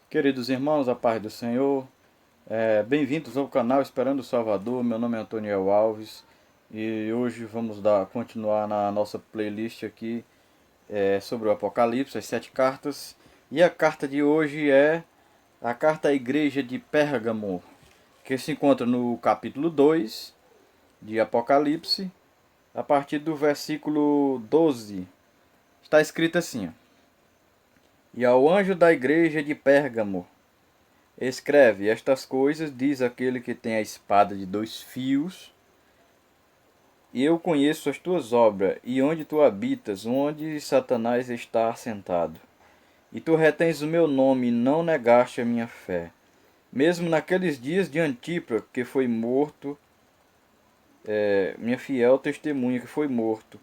Queridos irmãos, a paz do Senhor, bem-vindos ao canal Esperando o Salvador. Meu nome é Antoniel Alves e hoje vamos continuar na nossa playlist aqui sobre o Apocalipse, as 7 cartas. E a carta de hoje é a carta à igreja de Pérgamo, que se encontra no capítulo 2 de Apocalipse, a partir do versículo 12. Está escrito assim: E ao anjo da igreja de Pérgamo escreve: Estas coisas diz aquele que tem a espada de 2 fios, e eu conheço as tuas obras, e onde tu habitas, onde Satanás está assentado. E tu retens o meu nome, e não negaste a minha fé. Mesmo naqueles dias de Antípra, que foi morto, minha fiel testemunha que foi morto,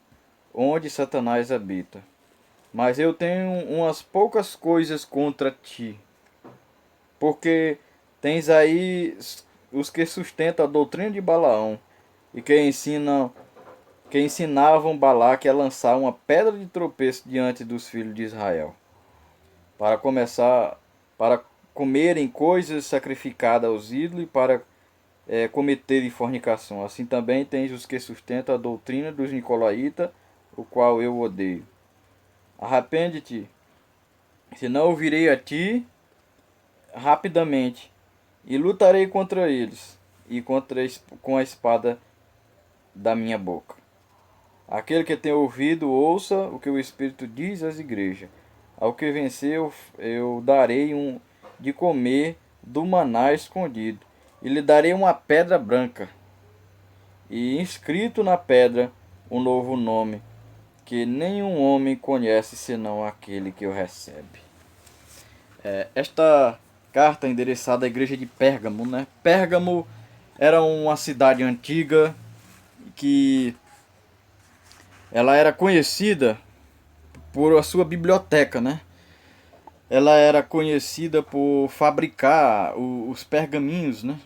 onde Satanás habita. Mas eu tenho umas poucas coisas contra ti, porque tens aí os que sustentam a doutrina de Balaão e que ensinavam Balaque a lançar uma pedra de tropeço diante dos filhos de Israel, para começar para comerem coisas sacrificadas aos ídolos e para cometerem fornicação. Assim também tens os que sustentam a doutrina dos nicolaítas, o qual eu odeio. Arrepende-te, senão eu virei a ti rapidamente e lutarei contra eles e com a espada da minha boca. Aquele que tem ouvido, ouça o que o Espírito diz às igrejas. Ao que vencer, eu darei de comer do maná escondido, e lhe darei uma pedra branca, e inscrito na pedra um novo nome, que nenhum homem conhece senão aquele que o recebe. Esta carta é endereçada à igreja de Pérgamo, né? Pérgamo era uma cidade antiga que ela era conhecida por a sua biblioteca, né? Ela era conhecida por fabricar os pergaminhos, né?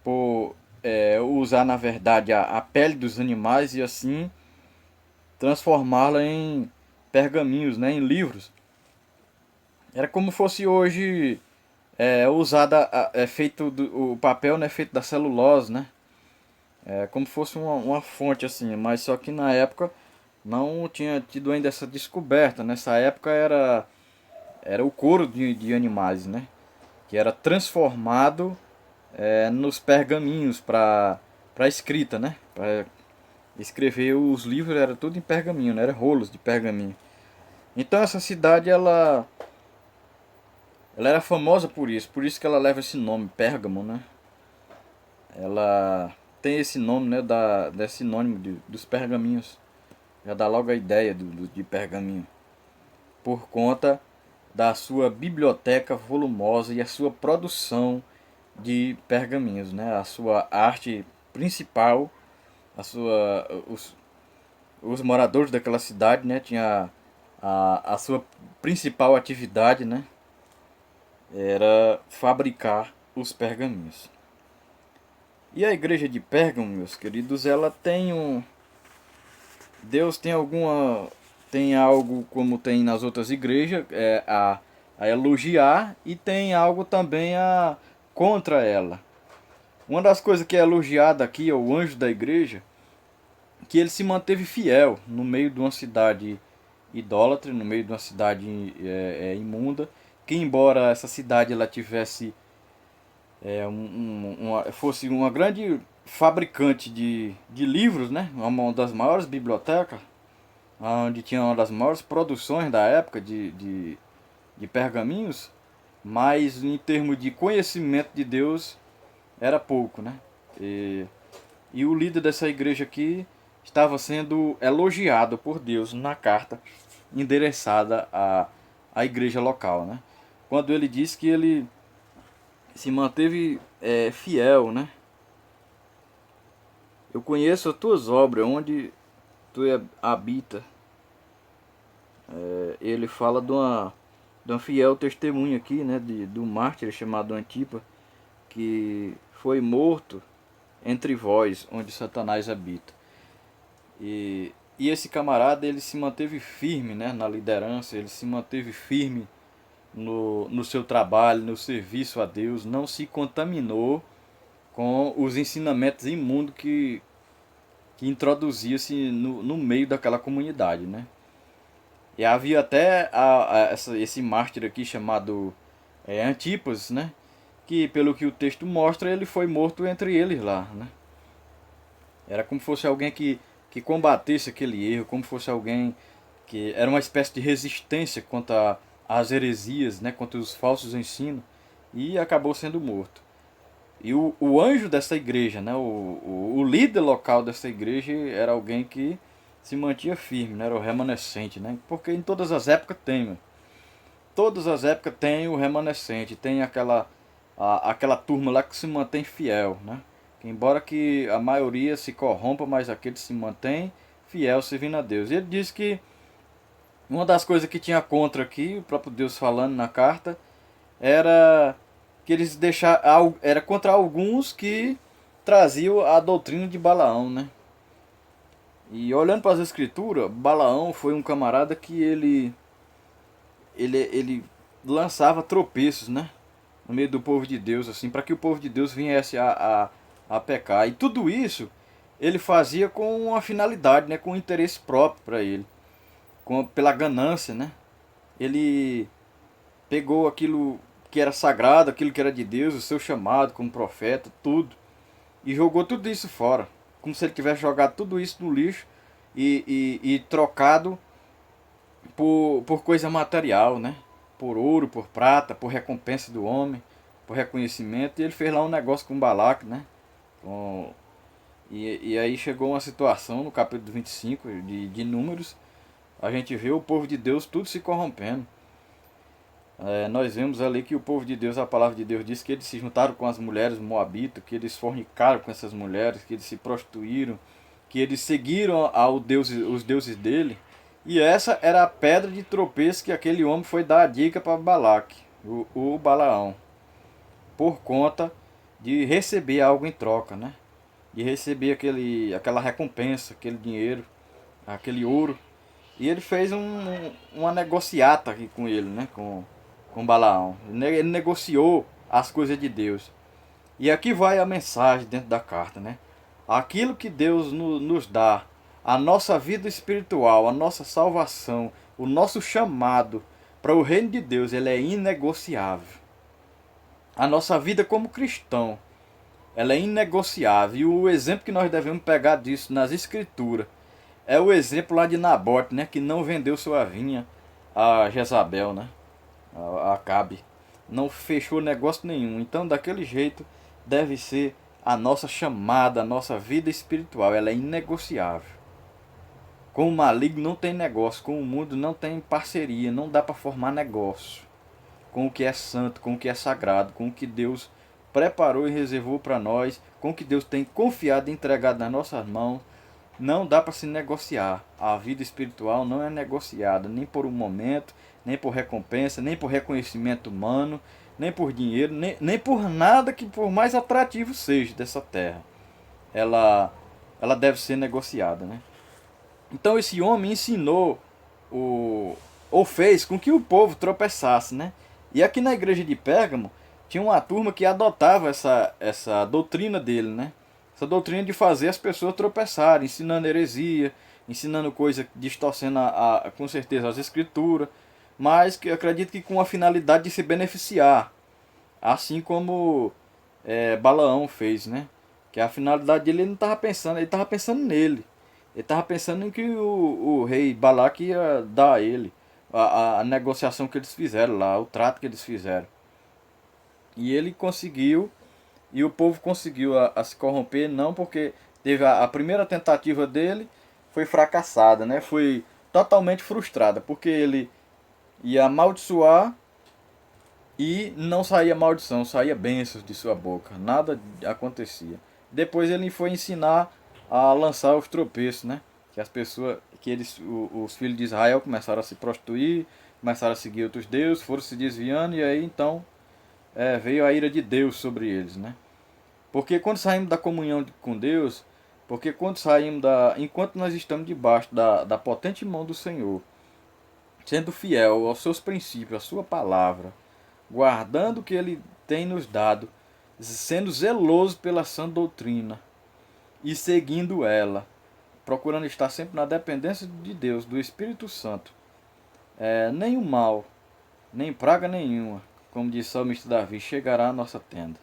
Por usar, na verdade, a pele dos animais e assim transformá-la em pergaminhos, né? Em livros. Era como fosse hoje usada, feito o papel, né? Feito da celulose, né? É como fosse uma fonte assim, mas só que na época não tinha tido ainda essa descoberta. Nessa época era o couro de animais, né? Que era transformado nos pergaminhos para escrita, né? Para escrever os livros era tudo em pergaminho, né? Era rolos de pergaminho. Então essa cidade ela era famosa por isso que ela leva esse nome, Pérgamo, né? Ela tem esse nome, né? Desse sinônimo dos pergaminhos. Já dá logo a ideia de pergaminho. Por conta da sua biblioteca volumosa e a sua produção de pergaminhos, né? A sua arte principal, a sua, os moradores daquela cidade, né? Tinha a sua principal atividade, né? Era fabricar os pergaminhos. E a igreja de Pérgamo, meus queridos, ela tem Deus tem algo como tem nas outras igrejas, a elogiar, e tem algo também contra ela. Uma das coisas que é elogiada aqui é o anjo da igreja, que ele se manteve fiel no meio de uma cidade idólatra, no meio de uma cidade imunda, que embora essa cidade ela tivesse fosse uma grande fabricante de livros, né? Uma das maiores bibliotecas, onde tinha uma das maiores produções da época de pergaminhos, mas em termos de conhecimento de Deus era pouco, né? E o líder dessa igreja aqui estava sendo elogiado por Deus na carta endereçada à igreja local, né? Quando ele diz que ele se manteve fiel, né? Eu conheço as tuas obras, onde tu habita. Ele fala de uma fiel testemunha aqui, né? Do mártir chamado Antipa, que foi morto entre vós, onde Satanás habita. E esse camarada, ele se manteve firme, né, na liderança, ele se manteve firme no seu trabalho, no serviço a Deus, não se contaminou com os ensinamentos imundos que introduzia-se no meio daquela comunidade, né? E havia até esse mártir aqui chamado Antipas, né? Que pelo que o texto mostra, ele foi morto entre eles lá, né? Era como se fosse alguém que combatesse aquele erro, como se fosse alguém que era uma espécie de resistência contra as heresias, né? Contra os falsos ensinos, e acabou sendo morto. E o anjo dessa igreja, né? O líder local dessa igreja era alguém que se mantinha firme, né? Era o remanescente, né? Porque em todas as épocas tem, mano. Todas as épocas tem o remanescente, tem aquela turma lá que se mantém fiel, né? Que embora que a maioria se corrompa, mas aquele se mantém fiel servindo a Deus. E ele diz que uma das coisas que tinha contra aqui, o próprio Deus falando na carta, era que eles deixaram, era contra alguns que traziam a doutrina de Balaão, né? E olhando para as escrituras, Balaão foi um camarada que ele lançava tropeços, né? No meio do povo de Deus, assim, para que o povo de Deus viesse a pecar. E tudo isso ele fazia com uma finalidade, né? Com um interesse próprio para ele, pela ganância, né? Ele pegou aquilo que era sagrado, aquilo que era de Deus, o seu chamado como profeta, tudo, e jogou tudo isso fora, como se ele tivesse jogado tudo isso no lixo e trocado por coisa material, né? Por ouro, por prata, por recompensa do homem, por reconhecimento. E ele fez lá um negócio com Balaque, né? E aí chegou uma situação no capítulo 25 de Números, a gente vê o povo de Deus tudo se corrompendo. Nós vemos ali que o povo de Deus, a palavra de Deus diz que eles se juntaram com as mulheres moabitas, que eles fornicaram com essas mulheres, que eles se prostituíram, que eles seguiram os deuses dele. E essa era a pedra de tropeço que aquele homem foi dar a dica para Balaque, o Balaão, por conta de receber algo em troca, né? De receber aquela recompensa, aquele dinheiro, aquele ouro. E ele fez uma negociata aqui com ele, né? Com Balaão. Ele negociou as coisas de Deus. E aqui vai a mensagem dentro da carta, né? Aquilo que Deus nos dá, a nossa vida espiritual, a nossa salvação, o nosso chamado para o reino de Deus, ele é inegociável. A nossa vida como cristão, ela é inegociável. E o exemplo que nós devemos pegar disso nas escrituras é o exemplo lá de Nabote, né? Que não vendeu sua vinha a Jezabel, né? A Acabe. Não fechou negócio nenhum. Então, daquele jeito, deve ser a nossa chamada, a nossa vida espiritual. Ela é inegociável. Com o maligno não tem negócio, com o mundo não tem parceria, não dá para formar negócio. Com o que é santo, com o que é sagrado, com o que Deus preparou e reservou para nós, com o que Deus tem confiado e entregado nas nossas mãos, não dá para se negociar. A vida espiritual não é negociada, nem por um momento, nem por recompensa, nem por reconhecimento humano, nem por dinheiro, nem por nada que por mais atrativo seja dessa terra. Ela deve ser negociada, né? Então esse homem ensinou ou fez com que o povo tropeçasse, né? E aqui na igreja de Pérgamo tinha uma turma que adotava essa doutrina dele, né? Essa doutrina de fazer as pessoas tropeçarem, ensinando heresia, ensinando coisa, distorcendo com certeza as escrituras, mas que eu acredito que com a finalidade de se beneficiar, assim como Balaão fez, né? Que a finalidade dele ele não estava pensando, ele estava pensando nele. Ele estava pensando em que o rei Balaque ia dar a ele a negociação que eles fizeram lá, o trato que eles fizeram. E ele conseguiu, e o povo conseguiu a se corromper, não porque teve a primeira tentativa dele, foi fracassada, né? Foi totalmente frustrada, porque ele ia amaldiçoar e não saía maldição, saía bênçãos de sua boca, nada acontecia. Depois ele foi ensinar a lançar os tropeços, né? Que as pessoas, os filhos de Israel começaram a se prostituir, começaram a seguir outros deuses, foram se desviando e aí então veio a ira de Deus sobre eles, né? Porque quando saímos da comunhão com Deus, porque quando saímos enquanto nós estamos debaixo da potente mão do Senhor, sendo fiel aos seus princípios, à sua palavra, guardando o que ele tem nos dado, sendo zeloso pela sã doutrina e seguindo ela, procurando estar sempre na dependência de Deus, do Espírito Santo. Nem o mal, nem praga nenhuma, como disse o salmista Davi, chegará à nossa tenda.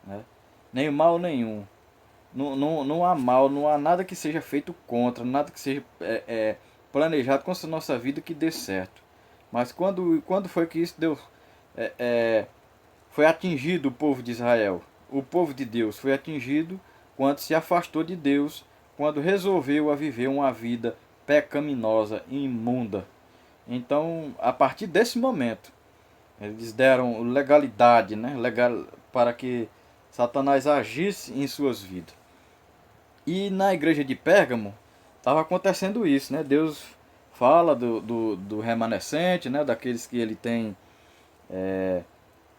Né? Nem o mal nenhum. Não há mal, não há nada que seja feito contra, nada que seja planejado contra a nossa vida que dê certo. Mas quando foi que isso deu, foi atingido o povo de Israel? O povo de Deus foi atingido quando se afastou de Deus, quando resolveu a viver uma vida pecaminosa e imunda. Então, a partir desse momento, eles deram legalidade, né, para que Satanás agisse em suas vidas. E na igreja de Pérgamo estava acontecendo isso, né? Deus fala do remanescente, né? Daqueles que ele tem,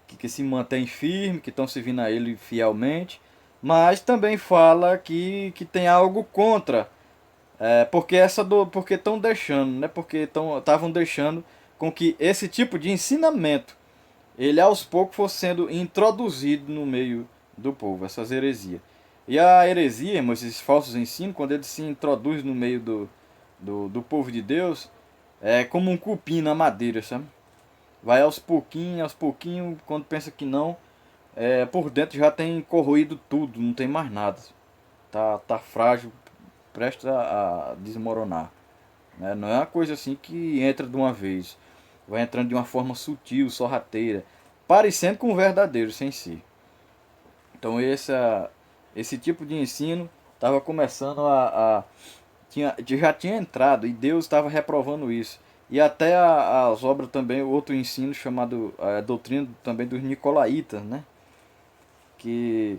que se mantém firme, que estão servindo a ele fielmente, mas também fala que tem algo contra, porque estão deixando, né? Porque estavam deixando com que esse tipo de ensinamento ele aos poucos fosse sendo introduzido no meio do povo, essas heresias. E a heresia, irmãos, esses falsos ensinos, quando eles se introduzem no meio do povo de Deus, é como um cupim na madeira, sabe? Vai aos pouquinhos, quando pensa que não, por dentro já tem corroído tudo, não tem mais nada. Tá frágil, presta a desmoronar. Né? Não é uma coisa assim que entra de uma vez. Vai entrando de uma forma sutil, sorrateira, parecendo com o verdadeiro sem si. Então esse tipo de ensino estava começando já tinha entrado e Deus estava reprovando isso. E até as obras também, outro ensino chamado a doutrina também dos nicolaítas, né? Que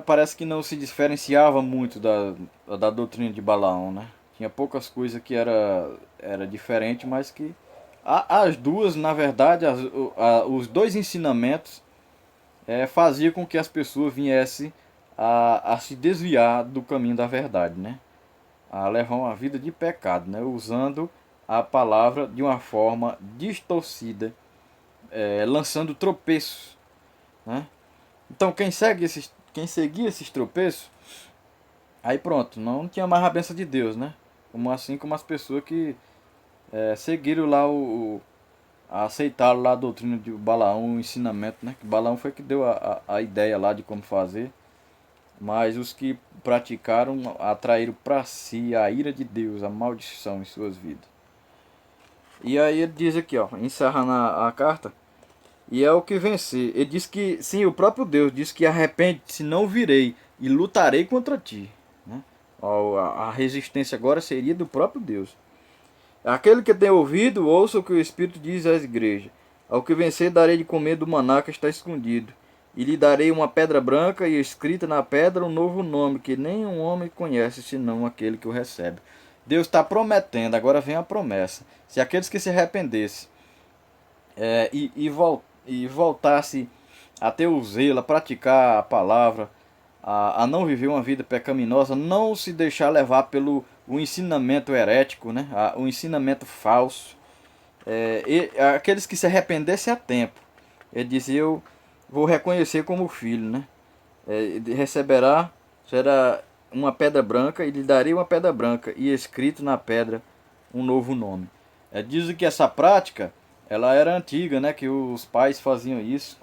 parece que não se diferenciava muito da doutrina de Balaão, né? Tinha poucas coisas que era diferente, mas que as duas, na verdade, os dois ensinamentos fazia com que as pessoas viessem a se desviar do caminho da verdade, né? A levar uma vida de pecado, né? Usando a palavra de uma forma distorcida, lançando tropeços, né? Então quem seguia esses tropeços, aí pronto, não tinha mais a bênção de Deus, né? Como as pessoas que seguiram lá aceitaram lá a doutrina de Balaão, o ensinamento, né? Que Balaão foi que deu a ideia lá de como fazer. Mas os que praticaram atraíram para si a ira de Deus, a maldição em suas vidas. E aí ele diz aqui, ó, encerrando a carta, e é o que vencer. Ele diz que, sim, o próprio Deus diz que arrepende-se, não virei e lutarei contra ti. Né? A resistência agora seria do próprio Deus. Aquele que tem ouvido, ouça o que o Espírito diz às igrejas. Ao que vencer, darei de comer do maná que está escondido. E lhe darei uma pedra branca e escrita na pedra um novo nome, que nenhum homem conhece, senão aquele que o recebe. Deus está prometendo, agora vem a promessa. Se aqueles que se arrependessem e voltassem a ter o zelo, a praticar a palavra, a não viver uma vida pecaminosa, não se deixar levar pelo o ensinamento herético, né? O ensinamento falso. Aqueles que se arrependessem a tempo. Ele dizia, eu vou reconhecer como filho, né? Receberá, será uma pedra branca, e lhe darei uma pedra branca, e escrito na pedra um novo nome. Dizem que essa prática, ela era antiga, né? Que os pais faziam isso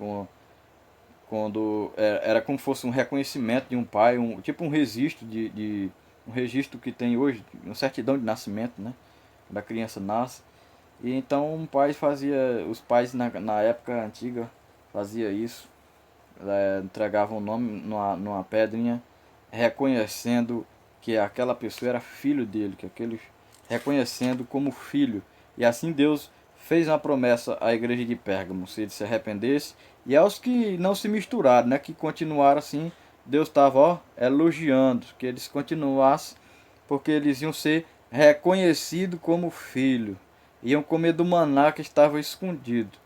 quando era como se fosse um reconhecimento de um pai, tipo um registro um registro que tem hoje, uma certidão de nascimento, né? Da criança nasce. E então os pais na época antiga fazia isso, entregavam o nome numa pedrinha, reconhecendo que aquela pessoa era filho dele, reconhecendo como filho. E assim Deus fez uma promessa à igreja de Pérgamo, se ele se arrependesse, e aos que não se misturaram, né, que continuaram assim, Deus estava elogiando que eles continuassem, porque eles iam ser reconhecidos como filho, iam comer do maná que estava escondido.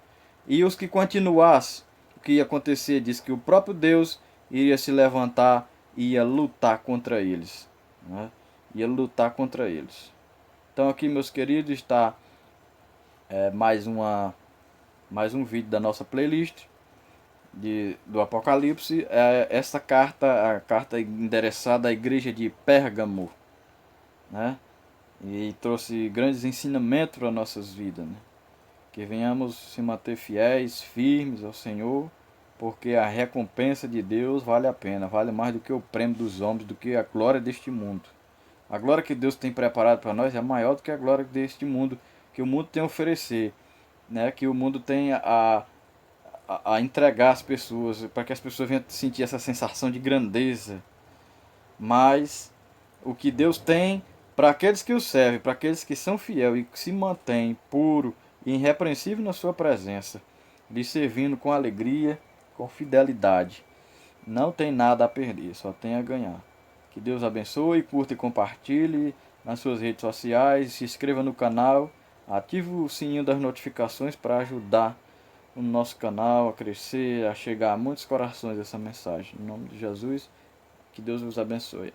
E os que continuassem, o que ia acontecer? Diz que o próprio Deus iria se levantar e ia lutar contra eles. Né? Ia lutar contra eles. Então aqui, meus queridos, está mais um vídeo da nossa playlist do Apocalipse. Essa carta, a carta endereçada à igreja de Pérgamo, né? E trouxe grandes ensinamentos para nossas vidas, né? Que venhamos se manter fiéis, firmes ao Senhor, porque a recompensa de Deus vale a pena, vale mais do que o prêmio dos homens, do que a glória deste mundo. A glória que Deus tem preparado para nós é maior do que a glória deste mundo, que o mundo tem a oferecer, né? Que o mundo tem a entregar às pessoas, para que as pessoas venham sentir essa sensação de grandeza. Mas o que Deus tem para aqueles que o servem, para aqueles que são fiéis e que se mantêm puro e irrepreensível na sua presença, lhe servindo com alegria, com fidelidade. Não tem nada a perder, só tem a ganhar. Que Deus abençoe, curta e compartilhe nas suas redes sociais, se inscreva no canal, ative o sininho das notificações para ajudar o nosso canal a crescer, a chegar a muitos corações essa mensagem. Em nome de Jesus, que Deus vos abençoe.